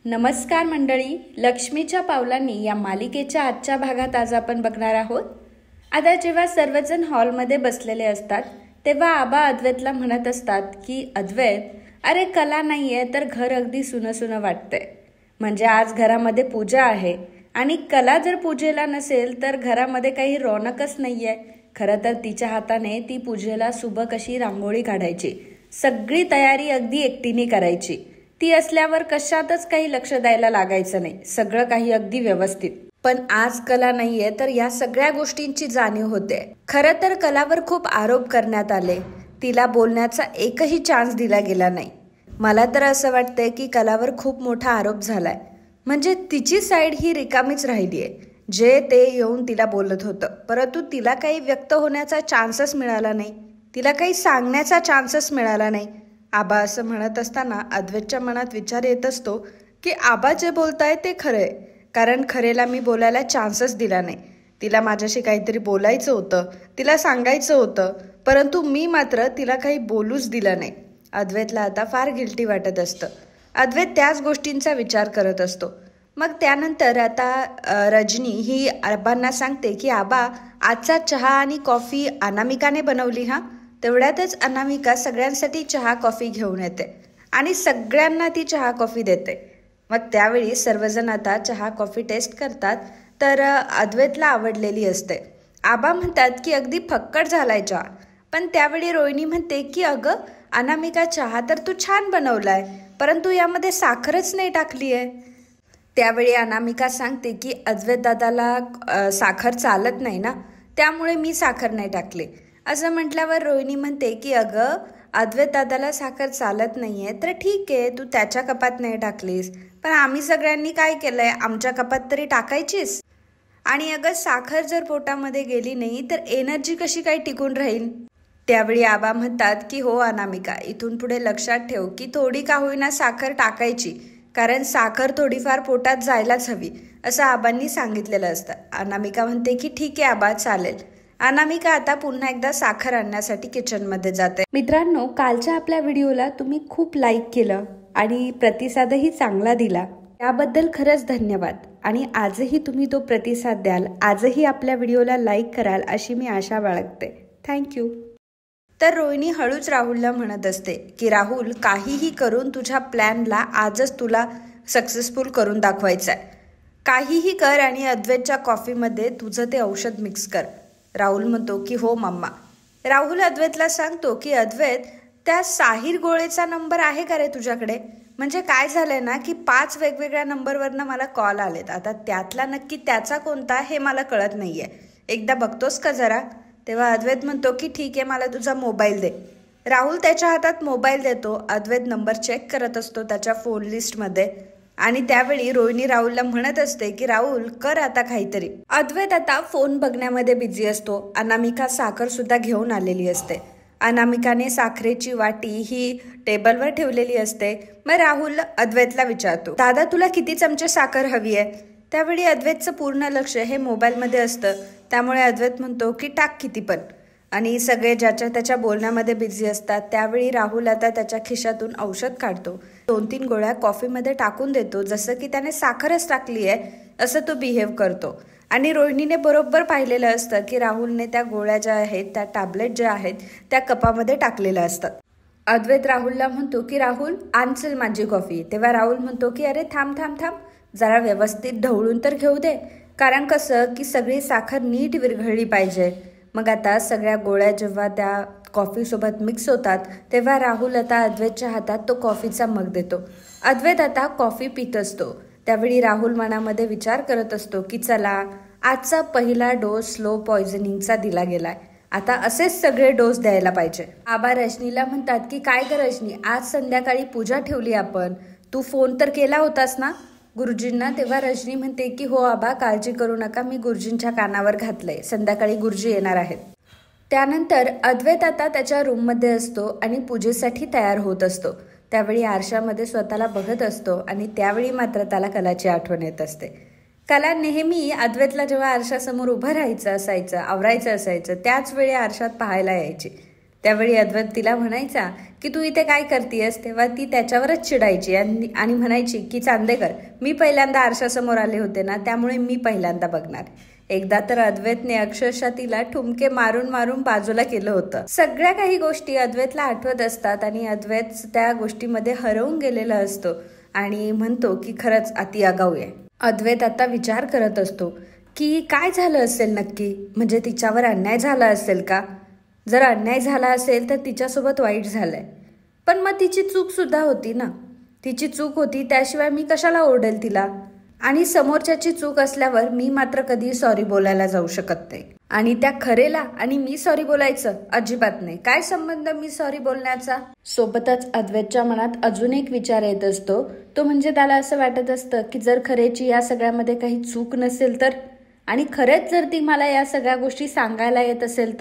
नमस्कार मंडळी, लक्ष्मीच्या पावलांनी या मालिकेच्या आजच्या भागात आज आपण बघणार आहोत. आता जेव्हा सर्वजण हॉलमध्ये बसलेले असतात तेव्हा आबा अद्वैतला म्हणत असतात की अद्वैत, अरे कला नाहीये तर घर अगदी सुनं सुनं वाटतंय. म्हणजे आज घरामध्ये पूजा आहे आणि कला जर पूजेला नसेल तर घरामध्ये काही रौनकच नाहीये. खरं तर तिच्या हाताने ती पूजेला सुबक अशी रांगोळी काढायची, सगळी तयारी अगदी एकटीने करायची. ती असल्यावर कशातच काही लक्ष द्यायला लागायचं नाही, सगळं काही अगदी व्यवस्थित. पण आज कला नाहीये तर या सगळ्या गोष्टींची जाणीव होते. खरं तर कलावर खूप आरोप करण्यात आले, तिला बोलण्याचा एकही चान्स दिला गेला नाही. मला तर असं वाटतंय की कलावर खूप मोठा आरोप झालाय. म्हणजे तिची साईड ही रिकामीच राहिलीये. जे ते येऊन तिला बोलत होतं, परंतु तिला काही व्यक्त होण्याचा चान्सच मिळाला नाही, तिला काही सांगण्याचा चान्सच मिळाला नाही. आबा असं म्हणत असताना अद्वैतच्या मनात विचार येत असतो की आबा जे बोलताय ते खरंय, कारण खरेला मी बोलायला चान्सच दिला नाही. तिला माझ्याशी काहीतरी बोलायचं होतं, तिला सांगायचं होतं, परंतु मी मात्र तिला काही बोलूच दिलं नाही. अद्वैतला आता फार गिल्टी वाटत असतं. अद्वैत त्याच गोष्टींचा विचार करत असतो. मग त्यानंतर आता रजनी ही आबांना सांगते की आबा, आजचा चहा आणि कॉफी अनामिकाने बनवली हा. तेवढ्यातच अनामिका सगळ्यांसाठी चहा कॉफी घेऊन येते आणि सगळ्यांना ती चहा कॉफी देते. मग त्यावेळी सर्वजण आता चहा कॉफी टेस्ट करतात तर अद्वैतला आवडलेली असते. आबा म्हणतात की अगदी फक्कट झालाय चहा. पण त्यावेळी रोहिणी म्हणते की अगं अनामिका, चहा तर तू छान बनवलाय, परंतु यामध्ये साखरच नाही टाकली आहे. त्यावेळी अनामिका सांगते की अद्वैत दादाला साखर चालत नाही ना, त्यामुळे मी साखर नाही टाकली. असं म्हटल्यावर रोहिणी म्हणते की अगं अद्वैत दादाला साखर चालत नाहीये तर ठीक आहे, तू त्याच्या कपात नाही टाकलीस, पण आम्ही सगळ्यांनी काय केलंय, आमच्या कपात तरी टाकायचीस. आणि अगं साखर जर पोटामध्ये गेली नाही तर एनर्जी कशी काय टिकून राहील. त्यावेळी आबा म्हणतात की हो अनामिका, इथून पुढे लक्षात ठेव की थोडी का होईना साखर टाकायची, कारण साखर थोडीफार पोटात जायलाच हवी, असं आबांनी सांगितलेलं असतं. अनामिका म्हणते की ठीक आहे आबा, चालेल. अनामिका आता पुन्हा एकदा साखर आणण्यासाठी किचनमध्ये जाते. मित्रांनो, कालच्या आपल्या व्हिडिओला तुम्ही खूप लाईक केलं आणि प्रतिसादही चांगला दिला, त्याबद्दल खरंच धन्यवाद. आणि आजही तुम्ही तो प्रतिसाद द्याल, आजही आपल्या व्हिडिओला लाईक कराल अशी मी आशा बाळगते. थँक्यू. तर रोहिणी हळूच राहुलला म्हणत असते की राहुल, काहीही करून तुझ्या प्लॅनला आजच तुला सक्सेसफुल करून दाखवायचं आहे. काहीही कर आणि अद्वैतच्या कॉफीमध्ये तुझं ते औषध मिक्स कर. राहुल म्हणतो की हो मम्मा. राहुल अद्वैतला सांगतो की अद्वैत, त्या साहिर गोळेचा नंबर आहे का रे तुझ्याकडे? म्हणजे काय झालंय ना की 5 वेगवेगळ्या नंबरवरनं मला कॉल आलेत. आता त्यातला नक्की त्याचा कोणता हे मला कळत नाहीये, एकदा बघतोस का जरा? तेव्हा अद्वैत म्हणतो की ठीक आहे, मला तुझा मोबाईल दे. राहुल त्याच्या हातात मोबाईल देतो. अद्वैत नंबर चेक करत असतो त्याच्या फोन लिस्टमध्ये आणि त्यावेळी रोहिणी राहुलला म्हणत असते की राहुल, कर आता काहीतरी. अद्वैत आता फोन बघण्यामध्ये बिझी असतो. अनामिका साखर सुद्धा घेऊन आलेली असते. अनामिकाने साखरेची वाटी ही टेबलवर ठेवलेली असते. मग राहुल अद्वैतला विचारतो, दादा तुला किती चमचे साखर हवी आहे? त्यावेळी अद्वैतचं पूर्ण लक्ष हे मोबाईलमध्ये असतं, त्यामुळे अद्वैत म्हणतो की टाक किती पण. आणि सगळे ज्याच्या त्याच्या बोलण्यामध्ये बिझी असतात. त्यावेळी राहुल आता त्याच्या खिशातून औषध काढतो, 2-3 गोळ्या कॉफीमध्ये टाकून देतो, जसं की त्याने साखरच टाकली आहे असं तो बिहेव करतो. आणि रोहिणीने बरोबर पाहिलेलं असतं की राहुलने त्या गोळ्या ज्या आहेत, त्या टॅबलेट ज्या आहेत, त्या कपामध्ये टाकलेल्या असतात. अद्वैत राहुलला म्हणतो की राहुल, आणचल माझी कॉफी. तेव्हा राहुल म्हणतो की अरे थांब थांब थांब, जरा व्यवस्थित ढवळून तर घेऊ दे, कारण कसं की सगळी साखर नीट विरघळली पाहिजे. मग आता सगळ्या गोळ्या जेव्हा त्या कॉफीसोबत मिक्स होतात तेव्हा राहुल आता अद्वैतच्या हातात तो कॉफीचा मग देतो. अद्वैत आता कॉफी पित असतो. त्यावेळी राहुल मनामध्ये विचार करत असतो की चला, आजचा पहिला डोस स्लो पॉयझनिंगचा दिला गेलाय, आता असेच सगळे डोस द्यायला पाहिजे. आबा रजनीला म्हणतात की काय ग रजनी, आज संध्याकाळी पूजा ठेवली आपण, तू फोन तर केला होतास ना गुरुजींना? तेव्हा रजनी म्हणते की हो आबा, काळजी करू नका, मी गुरुजींच्या कानावर घातलंय, संध्याकाळी गुरुजी येणार आहेत. त्यानंतर अद्वैत आता त्याच्या रूममध्ये असतो आणि पूजेसाठी तयार होत असतो. त्यावेळी आरशामध्ये स्वतःला बघत असतो आणि त्यावेळी मात्र त्याला कलाची आठवण येत असते. कला नेहमी अद्वैतला जेव्हा आरशासमोर उभं राहायचं असायचं, आवरायचं असायचं, त्याच वेळी आरशात पाहायला यायची. त्यावेळी अद्वैत तिला म्हणायचा की तू इथे काय करतेयस, तेव्हा ती त्याच्यावरच चिडायची आणि म्हणायची की चांदेकर, मी पहिल्यांदा आरशासमोर आले होते ना, त्यामुळे मी पहिल्यांदा बघणार. एकदा तर अद्वैतने अक्षरशः तिला ठुमके मारून मारून बाजूला केलं होतं. सगळ्या काही गोष्टी अद्वैतला आठवत असतात आणि अद्वैत त्या गोष्टीमध्ये हरवून गेलेला असतो आणि म्हणतो की खरंच अति आगाऊ आहे. अद्वैत आता विचार करत असतो की काय झालं असेल नक्की, म्हणजे तिच्यावर अन्याय झाला असेल का? जर अन्याय झाला असेल तर तिच्यासोबत वाईट झालंय, पण मग तिची चूक सुद्धा होती ना. तिची चूक होती, त्याशिवाय मी कशाला ओरडेल तिला? आणि समोरच्याची चूक असल्यावर मी मात्र कधी सॉरी बोलायला जाऊ शकत नाही. आणि त्या खरेला आणि मी सॉरी बोलायचं अजिबात नाही. काय संबंध मी सॉरी बोलण्याचा? सोबतच अद्वैतच्या मनात अजून एक विचार येत असतो, तो म्हणजे त्याला असं वाटत असतं की जर खरेची या सगळ्यामध्ये काही चूक नसेल तर, आणि खरेच जर ती मला या सगळ्या गोष्टी सांगायला येत असेल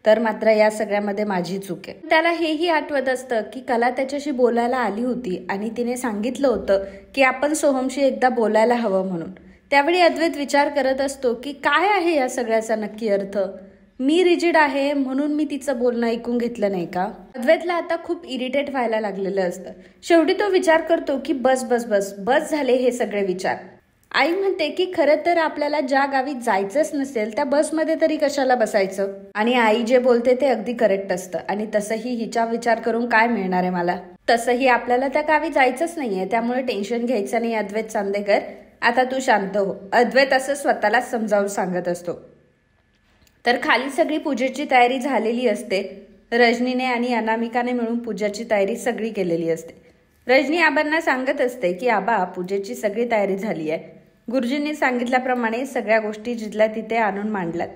तर मात्र या सगळ्यामध्ये माझी चूक आहे. त्याला हेही आठवत असतं की कला त्याच्याशी बोलायला आली होती आणि तिने सांगितलं होतं की आपण सोहमशी एकदा बोलायला हवं म्हणून. त्यावेळी अद्वैत विचार करत असतो की काय आहे या सगळ्याचा नक्की अर्थ? मी रिजिड आहे म्हणून मी तिचं बोलणं ऐकून घेतलं नाही का? अद्वैतला आता खूप इरिटेट व्हायला लागलेलं असतं. शेवटी तो विचार करतो की बस बस बस बस झाले हे सगळे विचार. आई म्हणते की खरं तर आपल्याला ज्या गावी जायचंच नसेल त्या बसमध्ये तरी कशाला बसायचं? आणि आई जे बोलते ते अगदी करेक्ट असतं आणि तसंही हिचा विचार करून काय मिळणार आहे मला? तसंही आपल्याला त्या गावी जायचंच नाहीये, त्यामुळे टेन्शन घ्यायचं नाही अद्वैत चांदेकर, आता तू शांत हो. अद्वैत असं स्वतःलाच समजावून सांगत असतो. तर खाली सगळी पूजेची तयारी झालेली असते. रजनीने आणि अनामिकाने मिळून पूजेची तयारी सगळी केलेली असते. रजनी आबांना सांगत असते की आबा, पूजेची सगळी तयारी झाली आहे. गुरुजींनी सांगितल्याप्रमाणे सगळ्या गोष्टी जिथल्या तिथे आणून मांडल्यात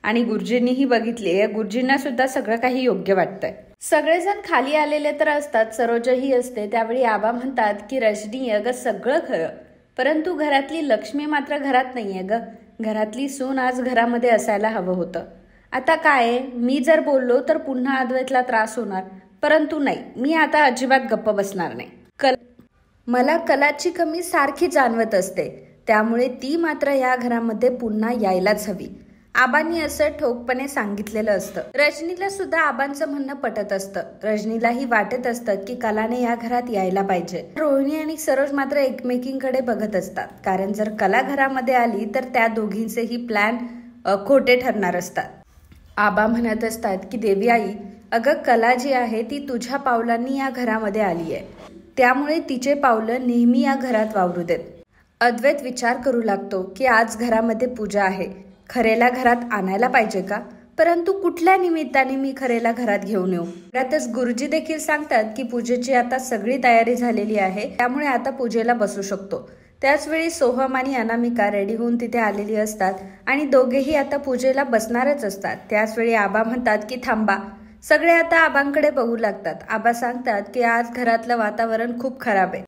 आणि गुरुजींनीही बघितले. गुरुजींना सुद्धा सगळं काही योग्य वाटतंय. सगळेजण खाली आलेले तर असतात, सरोजही असते. त्यावेळी आबा म्हणतात की रजनी, अगं सगळं खरं, परंतु घरातली लक्ष्मी मात्र घरात नाहीये ग. घरातली सून आज घरामध्ये असायला हवं होतं. आता काय, मी जर बोललो तर पुन्हा अद्वैतला त्रास होणार, परंतु नाही, मी आता अजिबात गप्प बसणार नाही. मला कलाची कमी सारखी जाणवत असते, त्यामुळे ती मात्र या घरामध्ये पुन्हा यायलाच हवी. आबांनी असं ठोकपणे सांगितलेलं असतं. रजनीला सुद्धा आबांचं म्हणणं पटत असतं. रजनीलाही वाटत असतं की कलाने या घरात यायला पाहिजे. रोहिणी आणि सरोज मात्र एकमेकींकडे बघत असतात, कारण जर कला घरामध्ये आली तर त्या दोघींचेही प्लॅन खोटे ठरणार असतात. आबा म्हणत असतात की देवी आई, अगं कला जी आहे ती तुझ्या पावलांनी या घरामध्ये आली आहे, त्यामुळे तिचे पावलं नेहमी या घरात वावरू देत. अद्वैत विचार करू लागतो की आज घरामध्ये पूजा आहे, खरेला घरात आणायला पाहिजे का? परंतु कुठल्या निमित्ताने मी खरेला घरात घेऊन येऊ? त्यातच गुरुजी देखील सांगतात की पूजेची आता सगळी तयारी झालेली आहे, त्यामुळे आता पूजेला बसू शकतो. त्याच वेळी सोहम आणि अनामिका रेडी होऊन तिथे आलेली असतात आणि दोघेही आता पूजेला बसणारच असतात. त्याच वेळी आबा म्हणतात की थांबा. सगळे आता आबांकडे बघू लागतात. आबा सांगतात की आज घरातलं वातावरण खूप खराब आहे.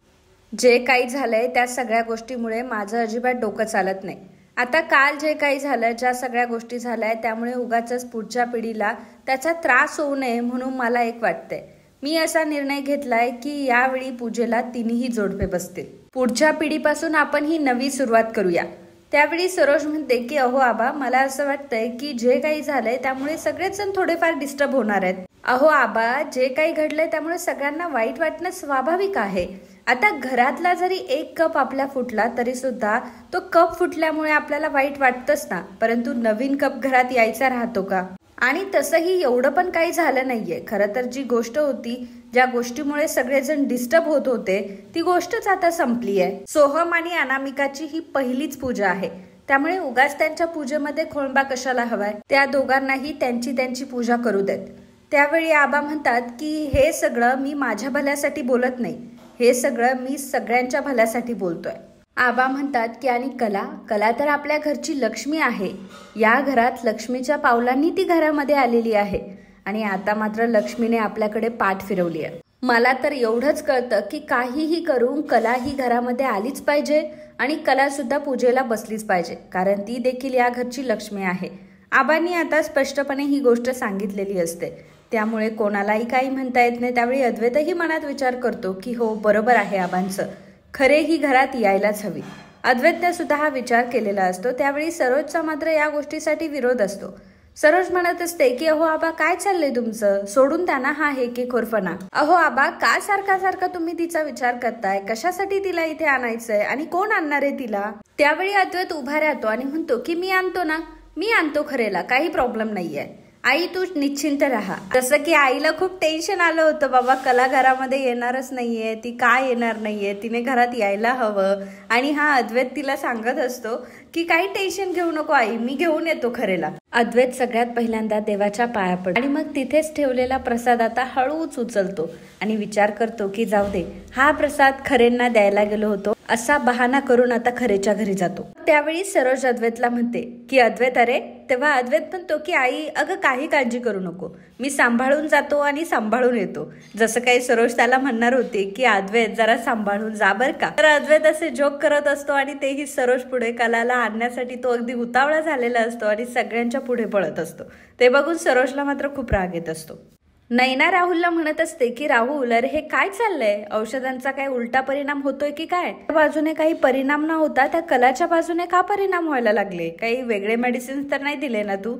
जे काही झालंय त्या सगळ्या गोष्टीमुळे माझं अजिबात डोकं चालत नाही. आता काल जे काही झालं, ज्या सगळ्या गोष्टी झाल्या त्यामुळे उगाचच पुढच्या पिढीला त्याचा त्रास होऊ नये म्हणून मला एक वाटतंय. मी असा निर्णय घेतलाय की यावेळी पूजेला तिन्ही जोडपे बसतील. पुढच्या पिढीपासून आपण ही नवी सुरुवात करूया. त्यावेळी सरोज म्हणते की अहो आबा, मला असं वाटतंय की जे काही झालंय त्यामुळे सगळेच जण थोडेफार डिस्टर्ब होणार आहेत. अहो आबा, जे काही घडलंय त्यामुळे सगळ्यांना वाईट वाटणं स्वाभाविक आहे. आता घरातला जरी एक कप आपला फुटला तरी सुद्धा तो कप फुटल्यामुळे आपल्याला वाईट वाटतंच ना, परंतु नवीन कप घरात यायचा राहतो का? आणि तसंही एवढं पण काही झालं नाहीये. खरं तर जी गोष्ट होती, ज्या गोष्टीमुळे सगळेजण डिस्टर्ब होत होते, ती गोष्टच आता संपली आहे. सोहम आणि अनामिकाची ही पहिलीच पूजा आहे, त्यामुळे उगाच त्यांच्या पूजेमध्ये खोळंबा कशाला हवाय? त्या दोघांनाही त्यांची त्यांची पूजा करू देत. त्यावेळी आबा म्हणतात की हे सगळं मी माझ्या भल्यासाठी बोलत नाही, हे सगळं मी सगळ्यांच्या भल्यासाठी बोलतोय. आबा म्हणतात की आणि कला तर आपल्या घरची लक्ष्मी आहे. या घरात लक्ष्मीच्या पावलांनी ती घरामध्ये आलेली आहे आणि आता मात्र लक्ष्मीने आपल्याकडे पाठ फिरवली आहे. मला तर एवढंच कळतं की काहीही करून कला ही घरामध्ये आलीच पाहिजे आणि कला सुद्धा पूजेला बसलीच पाहिजे, कारण ती देखील या घरची लक्ष्मी आहे. आबांनी आता स्पष्टपणे ही गोष्ट सांगितलेली असते, त्यामुळे कोणालाही काही म्हणता येत नाही. त्यावेळी अद्वैतही मनात विचार करतो की हो, बरोबर आहे आबांचं, खरे ही घरात यायलाच हवी. अद्वैतने सुद्धा हा विचार केलेला असतो. त्यावेळी सरोजचा मात्र या गोष्टीसाठी विरोध असतो. सरोज म्हणत असते की अहो आबा काय चाललंय तुमचं, सोडून द्या ना हा हे की खोरफना. अहो आबा का सारखा सारखा तुम्ही तिचा विचार करताय, कशासाठी तिला इथे आणायचंय आणि कोण आणणार आहे तिला. त्यावेळी अद्वैत उभा राहतो आणि म्हणतो की मी आणतो ना, मी आणतो खरेला, काही प्रॉब्लेम नाहीये. आई तू निश्चिंत राहा. जसं की आईला खूप टेन्शन आलं होतं, बाबा कला घरामध्ये येणारच नाहीये, ती का येणार नाहीये, तिने घरात यायला हवं. आणि हा अद्वैत तिला सांगत असतो की काही टेन्शन घेऊ नको आई, मी घेऊन येतो खरेला. अद्वैत सगळ्यात पहिल्यांदा देवाच्या पाया पडतो आणि मग तिथेच ठेवलेला प्रसाद आता हळूच उचलतो आणि विचार करतो की जाऊ दे, हा प्रसाद खरेंना द्यायला गेलो होतो असा बहाणा करून आता खरेच्या घरी जातो. त्यावेळी सरोज अद्वैतला म्हणते की अद्वैत अरे. तेव्हा अद्वैत म्हणतो की आई अगं काही काळजी करू नको, मी सांभाळून जातो आणि सांभाळून येतो. जसं काही सरोज त्याला म्हणणार होती की अद्वैत जरा सांभाळून जा बर का. तर अद्वैत असे जोक करत असतो आणि तेही सरोज पुढे कलाला आणण्यासाठी तो अगदी उतावळा झालेला असतो आणि सगळ्यांच्या पुढे पळत असतो. ते बघून सरोजला मात्र खूप राग येत असतो. नैना राहुलला म्हणत असते की राहुल अरे हे काय चाललंय, औषधांचा काय उलटा परिणाम होतोय की काय. त्या बाजूने काही परिणाम न होता त्या कलाच्या बाजूने का परिणाम व्हायला लागले, काही वेगळे मेडिसिन तर नाही दिले ना तू.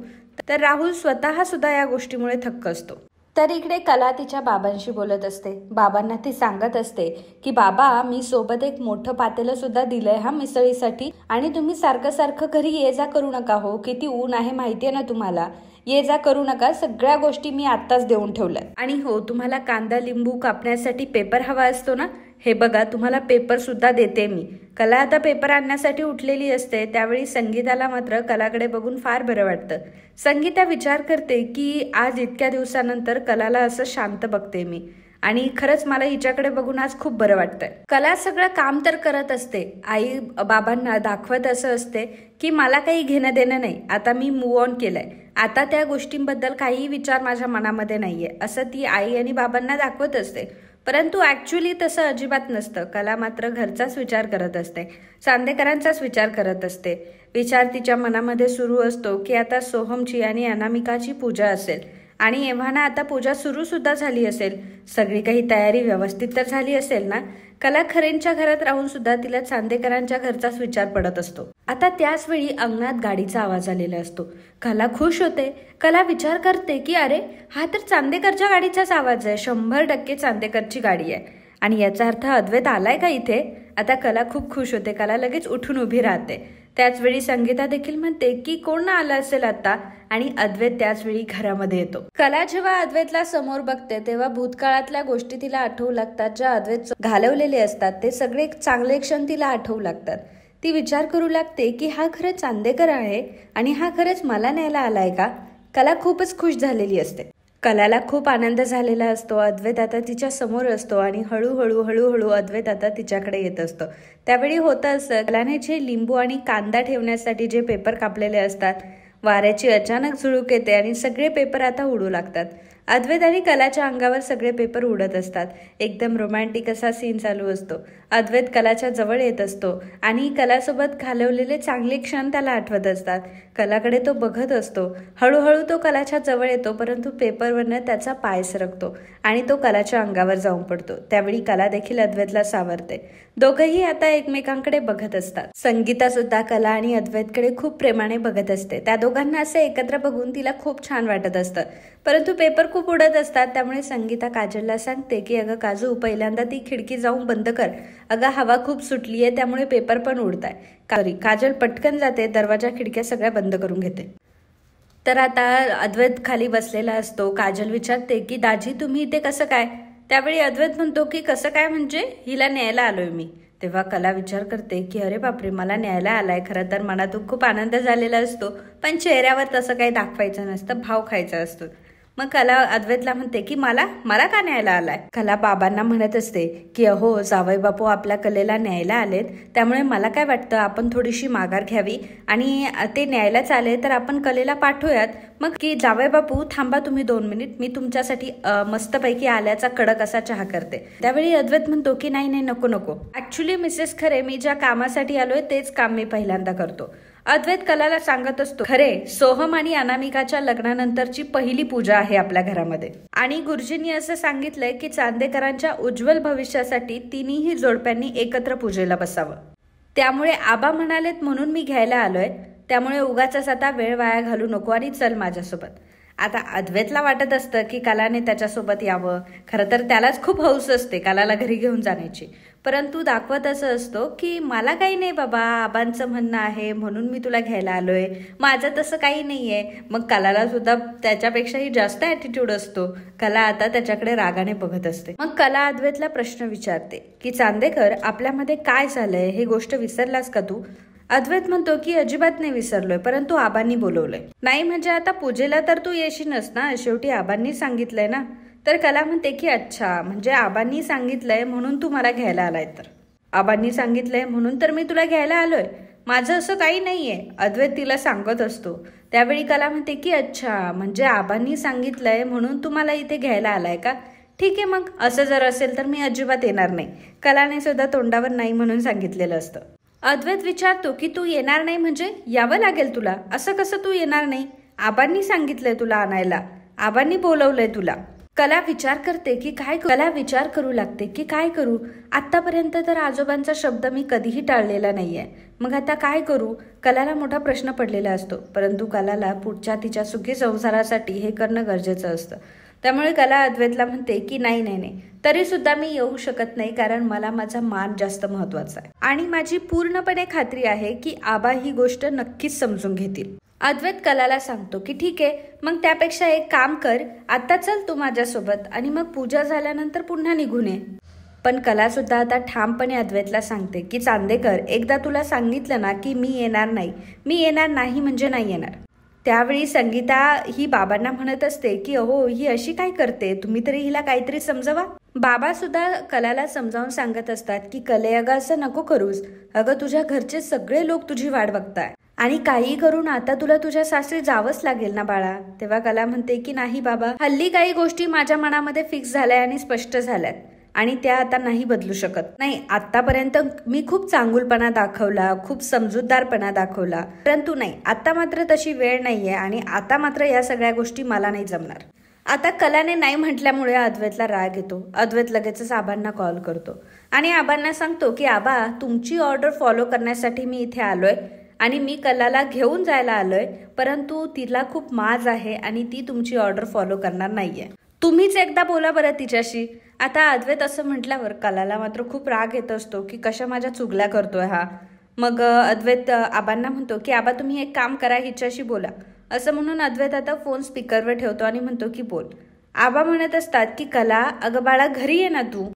तर राहुल स्वतः सुद्धा या गोष्टीमुळे थक्क असतो. तर इकडे कला तिच्या बाबांशी बोलत असते. बाबांना ती सांगत असते की बाबा मी सोबत एक मोठं पातेलं सुद्धा दिलंय हा मिसळीसाठी, आणि तुम्ही सारखं सारखं घरी ये जा करू नका हो, किती ऊन आहे माहितीये ना तुम्हाला, ये जा करू नका, सगळ्या गोष्टी मी आत्ताच देऊन ठेवल्या. आणि हो तुम्हाला कांदा लिंबू कापण्यासाठी पेपर हवा असतो ना, हे बघा तुम्हाला पेपर सुद्धा देते मी. कला आता पेपर आणण्यासाठी उठलेली असते. त्यावेळी संगीताला मात्र कलाकडे बघून फार बरं वाटतं. संगीता विचार करते की आज इतक्या दिवसानंतर कलाला असं शांत बघते मी, आणि खरंच मला हिच्याकडे बघून आज खूप बरं वाटतंय. कला सगळं काम तर करत असते, आई बाबांना दाखवत असं असते की मला काही घेणं देणं नाही, आता मी मूव्ह ऑन केलंय, आता त्या गोष्टींबद्दल काहीही विचार माझ्या मनामध्ये नाहीये, असं ती आई आणि बाबांना दाखवत असते. परंतु ऍक्च्युली तसं अजिबात नसतं. कला मात्र घरचाच विचार करत असते, चांदेकरांचाच विचार करत असते. विचार तिच्या मनामध्ये सुरू असतो की आता सोहमची आणि अनामिकाची पूजा असेल आणि एव्हाना आता पूजा सुरू सुद्धा झाली असेल, सगळी काही तयारी व्यवस्थित तर झाली असेल ना. कला खरेंच्या घरात राहून सुद्धा तिला चांदेकरांच्या घरचाच विचार पडत असतो. आता त्याच वेळी अंगणात गाडीचा आवाज आलेला असतो. कला खुश होते. कला विचार करते की अरे हा तर चांदेकरच्या गाडीचाच आवाज आहे, 100% चांदेकरची गाडी आहे, आणि याचा अर्थ अद्वैत आलाय का इथे. आता कला खूप खुश होते. कला लगेच उठून उभी राहते. त्याच वेळी संगीता देखील म्हणते की कोण आलं असेल आता, आणि अद्वैत त्याच वेळी घरामध्ये येतो. कला जेव्हा अद्वैतला समोर बघते तेव्हा भूतकाळातल्या गोष्टी तिला आठवू लागतात, ज्या अद्वैत घालवलेले असतात ते सगळे चांगले क्षण तिला आठवू लागतात. ती विचार करू लागते की हा खरंच चांदेकर आहे आणि हा खरंच मला न्यायला आलाय का. कला खूपच खुश झालेली असते. कलाला खूप आनंद झालेला असतो. अद्वैत आता तिच्या समोर असतो आणि हळूहळू हळूहळू अद्वैत आता तिच्याकडे येत असतो. त्यावेळी होतं असं, कलाने जे लिंबू आणि कांदा ठेवण्यासाठी जे पेपर कापलेले असतात, वाऱ्याची अचानक झुळूक येते आणि सगळे पेपर आता उडू लागतात. अद्वैत आणि कलाच्या अंगावर सगळे पेपर उडत असतात. एकदम रोमॅन्टिक असा सीन चालू असतो. अद्वैत कलाच्या जवळ येत असतो आणि कलासोबत घालवलेले चांगले क्षण त्याला आठवत असतात. कलाकडे तो बघत असतो. हळूहळू तो कलाच्या जवळ येतो, परंतु पेपरवरनं त्याचा पाय सरकतो आणि तो कलाच्या अंगावर जाऊन पडतो. त्यावेळी कला देखील अद्वैतला सावरते. दोघंही आता एकमेकांकडे बघत असतात. संगीता सुद्धा कला आणि अद्वैतकडे खूप प्रेमाने बघत असते. त्या दोघांना असं एकत्र बघून तिला खूप छान वाटत असतं. परंतु पेपर खूप उडत असतात. त्यामुळे संगीता काजलला सांगते की अगं काजू, पहिल्यांदा ती खिडकी जाऊन बंद कर, अगं हवा खूप सुटलीये त्यामुळे पेपर पण उडताय. काजल पटकन जाते, दरवाजा खिडक्या सगळ्या बंद करून घेते. तर आता अद्वैत खाली बसलेला असतो. काजल विचारते की दाजी तुम्ही इथे कसं काय. त्यावेळी अद्वैत म्हणतो की कसं काय म्हणजे, हिला न्यायला आलोय मी. तेव्हा कला विचार करते की अरे बापरे, मला न्यायला आलाय. खरं तर मनातून खूप आनंद झालेला असतो, पण चेहऱ्यावर तसं काही दाखवायचं नसतं, भाव खायचा असतो. मग कला अद्वैतला म्हणते की मला का न्यायला आलाय. कला बाबांना म्हणत असते की अहो जावई बापू आपल्या कलेला न्यायला आलेत, त्यामुळे मला काय वाटतं आपण थोडीशी माघार घ्यावी आणि ते न्यायलाच आले तर आपण कलेला पाठवूयात. मग की जावई बापू थांबा तुम्ही 2 मिनिट, मी तुमच्यासाठी मस्तपैकी आल्याचा कडक असा चहा करते. त्यावेळी अद्वैत म्हणतो की नाही नको. ऍक्च्युली मिसेस खरे, मी ज्या कामासाठी आलोय तेच काम मी पहिल्यांदा करतो. अद्वैत कलाला सांगत असतो, खरे सोहम आणि अनामिकाच्या लग्नानंतरची पहिली पूजा आहे आपल्या घरामध्ये, आणि गुरुजींनी असं सांगितलंय की चांदेकरांच्या उज्ज्वल भविष्यासाठी तिन्ही जोडप्यांनी एकत्र पूजेला बसावं. त्यामुळे आबा म्हणालेत म्हणून मी घ्यायला आलोय. त्यामुळे उगाचच आता वेळ वाया घालू नको आणि चल माझ्यासोबत. आता अद्वैतला वाटत असतं की कलाने त्याच्यासोबत यावं. खरं तर त्यालाच खूप हौस असते कलाला घरी घेऊन जाण्याची, परंतु दाखवत असं असतो की मला काही नाही बाबा, आबांचं म्हणणं आहे म्हणून मी तुला घ्यायला आलोय, माझं तसं काही नाहीये. मग कलाला सुद्धा त्याच्यापेक्षाही जास्त ॲटिट्यूड असतो. कला आता त्याच्याकडे रागाने बघत असते. मग कला अद्वैतला प्रश्न विचारते की चांदेकर, आपल्यामध्ये काय झालंय, हे गोष्ट विसरलास का तू? अद्वैत म्हणतो की अजिबात नाही विसरलोय, परंतु आबांनी बोलवलंय. नाही म्हणजे आता पूजेला तर तू येशीलच ना, शेवटी आबांनी सांगितलंय ना. तर कला म्हणते की अच्छा, म्हणजे आबांनी सांगितलंय म्हणून तू मला घ्यायला आलाय. तर आबांनी सांगितलंय म्हणून तर मी तुला घ्यायला आलोय, माझं असं काही नाहीये, अद्वैत तिला सांगत असतो. त्यावेळी कला म्हणते की अच्छा, म्हणजे आबांनी सांगितलंय म्हणून तू मला इथे घ्यायला आलाय का? ठीक आहे, मग असं जर असेल तर मी अजिबात येणार नाही. कलाने सुद्धा तोंडावर नाही म्हणून सांगितलेलं असतं. अद्वैत विचारतो की तू येणार नाही म्हणजे यावं लागेल तुला, असं कसं तू येणार नाही? आबांनी सांगितलंय तुला आणायला, आबांनी बोलवलंय तुला. कला विचार करू लागते की काय करू. आतापर्यंत तर आजोबांचा शब्द मी कधीही टाळलेला नाहीये, मग आता काय करू? कलाला मोठा प्रश्न पडलेला असतो, परंतु कलाला पुढच्या तिच्या सुखी संसारासाठी हे करणं गरजेचं असतं. त्यामुळे कला अद्वैतला म्हणते की नाही नाही नाही, तरी सुद्धा मी येऊ शकत नाही, कारण मला माझा मान जास्त महत्वाचा आहे आणि माझी पूर्णपणे खात्री आहे की आबा ही गोष्ट नक्कीच समजून घेतील. अद्वैत कलाला सांगतो की ठीक आहे, मग त्यापेक्षा एक काम कर, आता चल तू माझ्यासोबत आणि मग पूजा झाल्यानंतर पुन्हा निघून ये. पण कला सुद्धा आता ठामपणे अद्वैतला सांगते की चांदेकर, एकदा तुला सांगितलं ना की मी येणार नाही म्हणजे नाही येणार. त्यावेळी संगीता ही बाबांना म्हणत असते की अहो, ही अशी काय करते, तुम्ही तरी हिला काहीतरी समजवा. बाबा सुद्धा कलाला समजावून सांगत असतात की कले, अगं असं नको करूस, अगं तुझ्या घरचे सगळे लोक तुझी वाट बघताय आणि काही करून आता तुला तुझ्या सासरी जावंच लागेल ना बाळा. तेव्हा कला म्हणते की नाही बाबा, हल्ली काही गोष्टी माझ्या मनामध्ये फिक्स झाल्या आणि स्पष्ट झाल्यात आणि त्या आता नाही बदलू शकत. नाही, आतापर्यंत मी खूप चांगुलपणा दाखवला, खूप समजूतदारपणा दाखवला, परंतु नाही, आता मात्र तशी वेळ नाहीये आणि आता मात्र या सगळ्या गोष्टी मला नाही जमणार. आता कलाने नाही म्हटल्यामुळे अद्वैतला राग येतो. अद्वैत लगेचच आबांना कॉल करतो आणि आबांना सांगतो की आबा, तुमची ऑर्डर फॉलो करण्यासाठी मी इथे आलोय आणि मी कलाला घेऊन जायला आलोय, परंतु तिला खूप माज आहे आणि ती तुमची ऑर्डर फॉलो करणार नाहीये. तुम्हीच एकदा बोला बरं तिच्याशी. आता अद्वैत असं म्हटल्यावर कलाला मात्र खूप राग येत असतो की कशा माझ्या चुगल्या करतोय हा. मग अद्वैत आबांना म्हणतो की आबा, तुम्ही एक काम करा, हिच्याशी बोला. असं म्हणून अद्वैत आता फोन स्पीकरवर ठेवतो आणि म्हणतो की बोल. आबा म्हणत असतात की कला, अगं बाळा, घरी ये ना तू.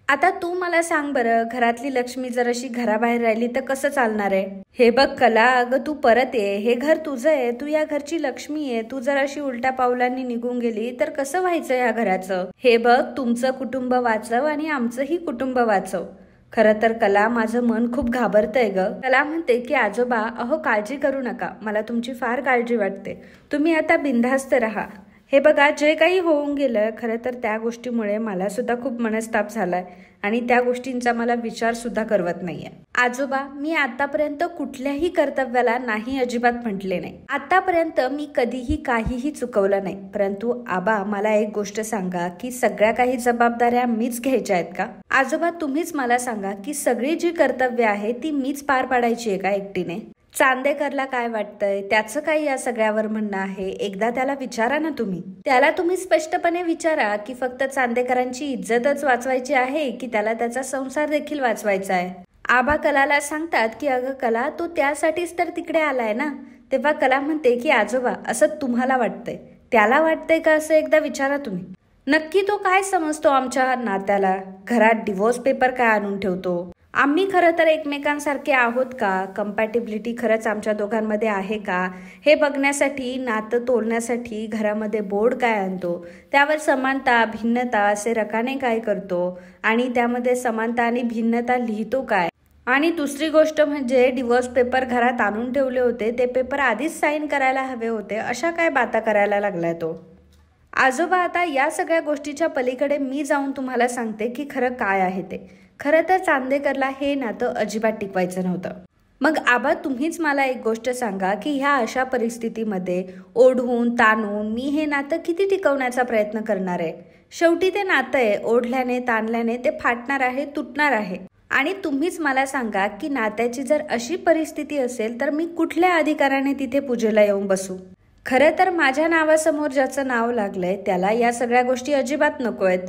आता तू मला सांग बरं, घरातली लक्ष्मी जर अशी घराबाहेर राहिली तर कसं चालणार आहे? हे बघ कला, अगं तू परत ये, हे घर तुझं आहे, तू या घरची लक्ष्मी आहे. तू जर अशी उलट्या पावलांनी निघून गेली तर कसं व्हायचं या घराचं? हे बघ, तुमचं कुटुंब वाचव आणि आमचंही कुटुंब वाचव. खरं तर कला, माझं मन खूप घाबरतंय ग. कला म्हणते की आजोबा, अहो काळजी करू नका, मला तुमची फार काळजी वाटते, तुम्ही आता बिनधास्त राहा. हे बघा, जे काही होऊन गेलं, खरं तर त्या गोष्टीमुळे मला सुद्धा खूप मनस्ताप झालाय आणि त्या गोष्टींचा मला विचार सुद्धा करवत नाहीये. आजोबा, मी आतापर्यंत कुठल्याही कर्तव्याला नाही अजिबात म्हटले नाही. आतापर्यंत मी कधीही काहीही चुकवलं नाही. परंतु आबा, मला एक गोष्ट सांगा की सगळ्या काही जबाबदाऱ्या मीच घ्यायच्या आहेत का? आजोबा, तुम्हीच मला सांगा की सगळी जी कर्तव्य आहे ती मीच पार पाडायची आहे का एकटीने? चांदेकरला काय वाटतंय, त्याचं काही या सगळ्यावर म्हणणं आहे, एकदा त्याला विचारा ना तुम्ही. त्याला तुम्ही स्पष्टपणे विचारा की फक्त चांदेकरांची इज्जतच वाचवायची आहे की त्याला त्याचा संसार देखील वाचवायचा आहे. आबा कलाला सांगतात की अगं कला, तू त्यासाठीच तर तिकडे आलाय ना. तेव्हा कला म्हणते की आजोबा, असं तुम्हाला वाटतंय, त्याला वाटतंय का असं एकदा विचारा तुम्ही. नक्की तो काय समजतो आमच्या नात्याला? घरात डिवोर्स पेपर काय आणून ठेवतो? आम्ही खरं तर एकमेकांसारखे आहोत का? कंपॅटिबिलिटी खरंच आमच्या दोघांमध्ये आहे का? हे बघण्यासाठी, नातं तोलण्यासाठी घरामध्ये बोर्ड काय आणतो, त्यावर समानता भिन्नता असे रकाने काय करतो आणि त्यामध्ये समानता आणि भिन्नता लिहितो काय? आणि दुसरी गोष्ट म्हणजे डिवोर्स पेपर घरात आणून ठेवले होते, ते पेपर आधीच साईन करायला हवे होते, अशा काय बाता करायला लागलाय तो? आजोबा, आता या सगळ्या गोष्टीच्या पलीकडे मी जाऊन तुम्हाला सांगते की खरं काय आहे ते. खरं तर चांदेकरला हे नातं अजिबात टिकवायचं नव्हतं. मग आबा, तुम्हीच मला एक गोष्ट सांगा की ह्या अशा परिस्थितीमध्ये ओढून ताणून मी हे नातं किती टिकवण्याचा प्रयत्न करणार आहे? शेवटी ते नातं आहे, ओढल्याने ताणल्याने ते फाटणार आहे, तुटणार आहे. आणि तुम्हीच मला सांगा की नात्याची जर अशी परिस्थिती असेल तर मी कुठल्या अधिकाराने तिथे पूजेला येऊन बसू? खरं तर माझ्या नावासमोर ज्याचं नाव लागलंय त्याला या सगळ्या गोष्टी अजिबात नको आहेत.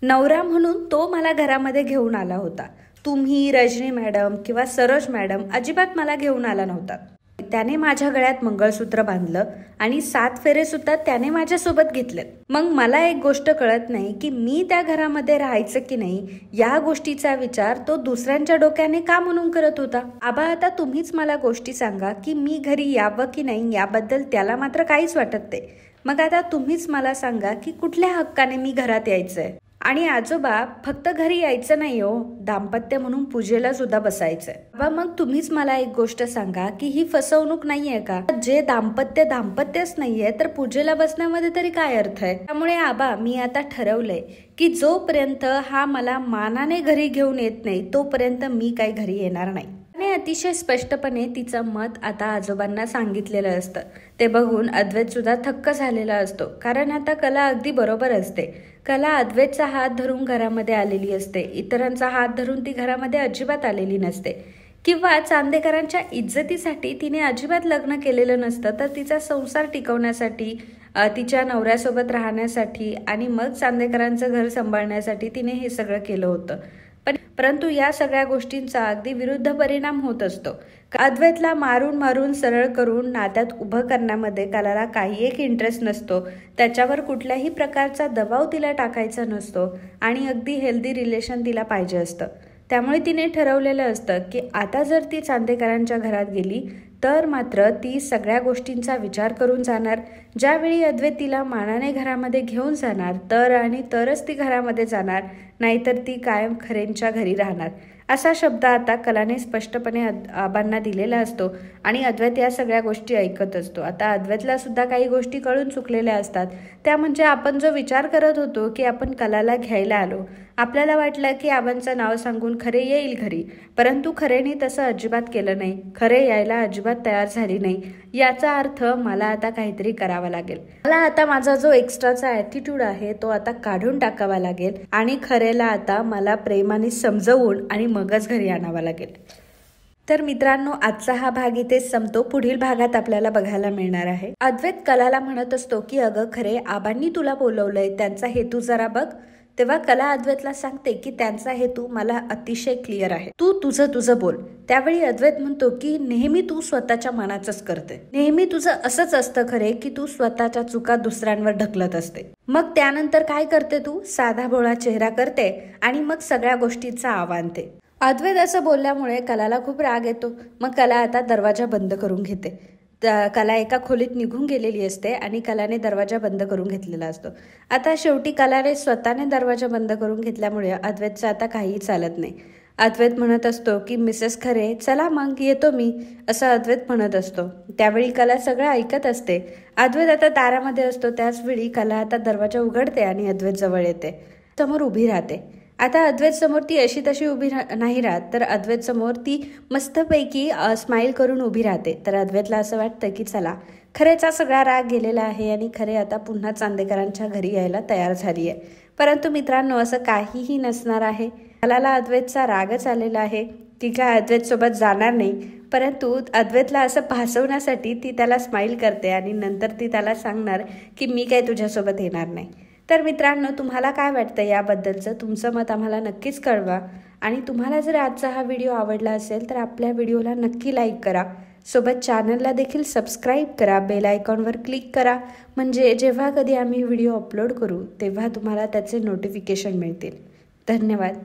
नवरा म्हणून तो मला घरामध्ये घेऊन आला होता. तुम्ही, रजनी मॅडम किंवा सरोज मॅडम अजिबात मला घेऊन आला नव्हता. त्याने माझ्या गळ्यात मंगळसूत्र बांधलं आणि 7 फेरे सुद्धा त्याने माझ्यासोबत घेतलेत. मग मला एक गोष्ट कळत नाही की मी त्या घरामध्ये राहायचं की नाही या गोष्टीचा विचार तो दुसऱ्यांच्या डोक्याने का म्हणून करत होता. आबा आता तुम्हीच मला गोष्टी सांगा की मी घरी यावं की नाही याबद्दल त्याला मात्र काहीच वाटत नाही. मग आता तुम्हीच मला सांगा की कुठल्या हक्काने मी घरात यायचंय. आणि आजोबा फक्त घरी यायचं नाही हो, दाम्पत्य म्हणून पूजेला सुद्धा बसायचंय. बाबा मग तुम्हीच मला एक गोष्ट सांगा की ही फसवणूक नाहीये का? जे दाम्पत्यच नाहीये तर पूजेला बसण्यामध्ये तरी काय अर्थ आहे? त्यामुळे आबा मी आता ठरवलंय की जोपर्यंत हा मला मानाने घरी घेऊन येत नाही तोपर्यंत मी काही घरी येणार नाही. आणि अतिशय स्पष्टपणे तिचं मत आता आजोबांना सांगितलेलं असतं. ते बघून अद्वैत सुद्धा थक्क झालेला असतो, कारण आता कला अगदी बरोबर असते. कला अद्वैतचा हात धरून घरामध्ये आलेली असते, इतरांचा हात धरून ती घरामध्ये अजिबात आलेली नसते. किंवा चांदेकरांच्या इज्जतीसाठी तिने अजिबात लग्न केलेलं नसतं, तर तिचा संसार टिकवण्यासाठी, तिच्या नवऱ्यासोबत राहण्यासाठी आणि मग चांदेकरांचं घर सांभाळण्यासाठी तिने हे सगळं केलं होतं. परंतु या सगळ्या गोष्टींचा अगदी विरुद्ध परिणाम होत असतो. अद्वैतला मारून मारून सरळ करून नात्यात उभं करण्यामध्ये कलाला काही एक इंटरेस्ट नसतो. त्याच्यावर कुठल्याही प्रकारचा दबाव तिला टाकायचा नसतो आणि अगदी हेल्दी रिलेशन तिला पाहिजे असतं. त्यामुळे तिने ठरवलेलं असतं की आता जर ती चांदेकरांच्या घरात गेली तर मात्र ती सगळ्या गोष्टींचा विचार करून जाणार. ज्यावेळी अद्वैत तिला मानाने घरामध्ये घेऊन जाणार तरच ती घरामध्ये जाणार, नाहीतर ती कायम खरेंच्या घरी राहणार. असा शब्द आता कलाने स्पष्टपणे आबांना दिलेला असतो आणि अद्वैत या सगळ्या गोष्टी ऐकत असतो. आता अद्वैतला सुद्धा काही गोष्टी कळून चुकलेल्या असतात. त्या म्हणजे आपण जो विचार करत होतो की आपण कलाला घ्यायला आलो, आपल्याला वाटलं की आबांचं नाव सांगून खरे येईल घरी, परंतु खरेने तसं अजिबात केलं नाही. खरे यायला अजिबात तयार झाली नाही. याचा अर्थ मला आता काहीतरी करावं लागेल. मला आता माझा जो एक्स्ट्राचा ॲटिट्यूड आहे तो आता काढून टाकावा लागेल आणि खरेला आता मला प्रेमाने समजवून आणि मगच घरी आणावा लागेल. तर मित्रांनो, आजचा हा भाग इथे संपतो. पुढील भागात आपल्याला बघायला मिळणार आहे. अद्वैत कलाला म्हणत असतो की अगं खरे, आबांनी तुला बोलवलंय, त्यांचा हेतू जरा बघ. तेव्हा कला अद्वैतला सांगते की त्यांचा हेतू मला अतिशय क्लिअर आहे, तू तुझं बोल. त्यावेळी अद्वैत म्हणतो की नेहमी तू स्वतःच्या मनाचंच करते, नेहमी तुझं असंच असतं खरे की तू स्वतःच्या चुका दुसऱ्यांवर ढकलत असते. मग त्यानंतर काय करते तू? साधा भोळा चेहरा करते आणि मग सगळ्या गोष्टींचा आव्हानते. अद्वैत असं बोलल्यामुळे कलाला खूप राग येतो. मग कला आता दरवाजा बंद करून घेते. कला एका खोलीत निघून गेलेली असते आणि कलाने दरवाजा बंद करून घेतलेला असतो. आता शेवटी कलाने स्वतःने दरवाजा बंद करून घेतल्यामुळे अद्वैतचं आता काहीही चालत नाही. अद्वैत म्हणत असतो की मिसेस खरे चला मग येतो मी, असं अद्वैत म्हणत असतो. त्यावेळी कला सगळं ऐकत असते. अद्वैत आता दारामध्ये असतो. त्याचवेळी कला आता दरवाजा उघडते आणि अद्वैत जवळ येते, समोर उभी राहते. आता अद्वैत समोर ती अशी तशी उभी नाही राहत, तर अद्वैत समोर ती मस्तपैकी स्माइल करून उभी राहते. तर अद्वैतला असं वाटतं की चला, खरेचा सगळा राग गेलेला आहे आणि खरे आता पुन्हा चांदेकरांच्या घरी यायला तयार झाली आहे. परंतु मित्रांनो, असं काहीही नसणार आहे. कलाला अद्वैतचा रागच आलेला आहे. ती काय अद्वैत सोबत जाणार नाही, परंतु अद्वैतला असं भासवण्यासाठी ती त्याला स्माइल करते आणि नंतर ती त्याला सांगणार की मी काय तुझ्यासोबत येणार नाही. तर मित्रांनो, तुम्हाला काय वाटतं याबद्दलचं? तुमचं मत आम्हाला नक्कीच कळवा. आणि तुम्हाला जर आजचा हा व्हिडिओ आवडला असेल तर आपल्या व्हिडिओला नक्की लाईक करा. सोबत चॅनलला देखील सबस्क्राईब करा, बेल आयकॉनवर क्लिक करा, म्हणजे जेव्हा कधी आम्ही व्हिडिओ अपलोड करू तेव्हा तुम्हाला त्याचे नोटिफिकेशन मिळतील. धन्यवाद.